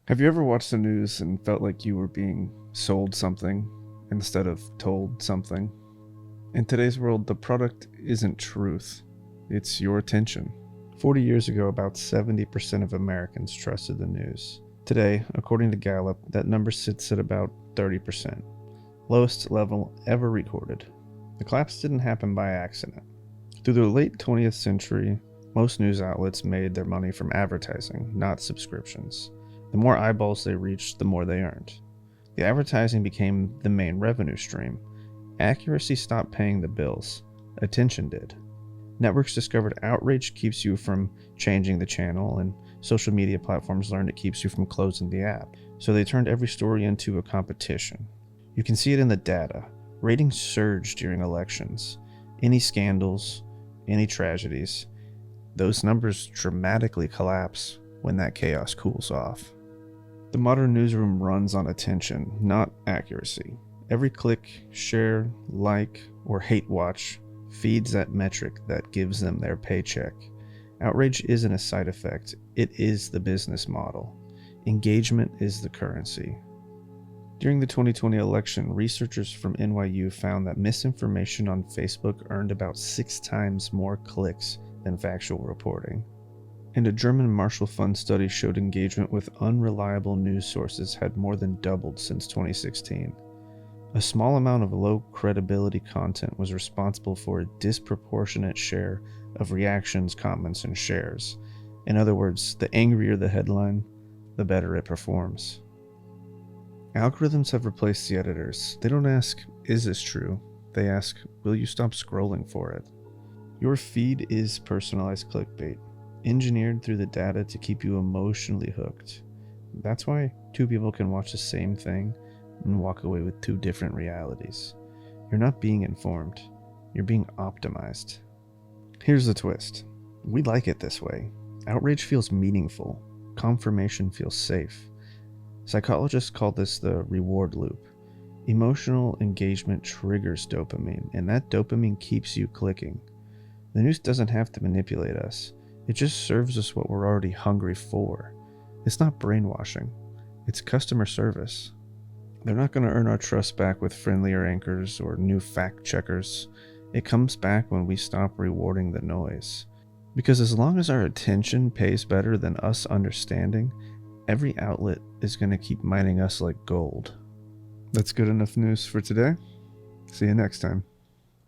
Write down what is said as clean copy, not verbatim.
Have you ever watched the news and felt like you were being sold something instead of told something? In today's world, the product isn't truth, it's your attention. 40 years ago, about 70% of Americans trusted the news. Today, according to Gallup, that number sits at about 30%, lowest level ever recorded. The collapse didn't happen by accident. Through the late 20th century, most news outlets made their money from advertising, not subscriptions. The more eyeballs they reached, the more they earned. The advertising became the main revenue stream. Accuracy stopped paying the bills. Attention did. Networks discovered outrage keeps you from changing the channel, and social media platforms learned it keeps you from closing the app. So they turned every story into a competition. You can see it in the data. Ratings surged during elections. Any scandals, any tragedies, those numbers dramatically collapse when that chaos cools off. The modern newsroom runs on attention, not accuracy. Every click, share, like, or hate watch feeds that metric that gives them their paycheck. Outrage isn't a side effect, it is the business model. Engagement is the currency. During the 2020 election, researchers from NYU found that misinformation on Facebook earned about 6 times more clicks than factual reporting. And a German Marshall Fund study showed engagement with unreliable news sources had more than doubled since 2016. A small amount of low credibility content was responsible for a disproportionate share of reactions, comments, and shares. In other words, the angrier the headline, the better it performs. Algorithms have replaced the editors. They don't ask, "Is this true?" They ask, "Will you stop scrolling for it?" Your feed is personalized clickbait, engineered through the data to keep you emotionally hooked. That's why two people can watch the same thing and walk away with two different realities. You're not being informed, you're being optimized. Here's the twist. We like it this way. Outrage feels meaningful. Confirmation feels safe. Psychologists call this the reward loop. Emotional engagement triggers dopamine, and that dopamine keeps you clicking. The news doesn't have to manipulate us. It just serves us what we're already hungry for. It's not brainwashing. It's customer service. They're not going to earn our trust back with friendlier anchors or new fact checkers. It comes back when we stop rewarding the noise. Because as long as our attention pays better than us understanding, every outlet is going to keep mining us like gold. That's good enough news for today. See you next time.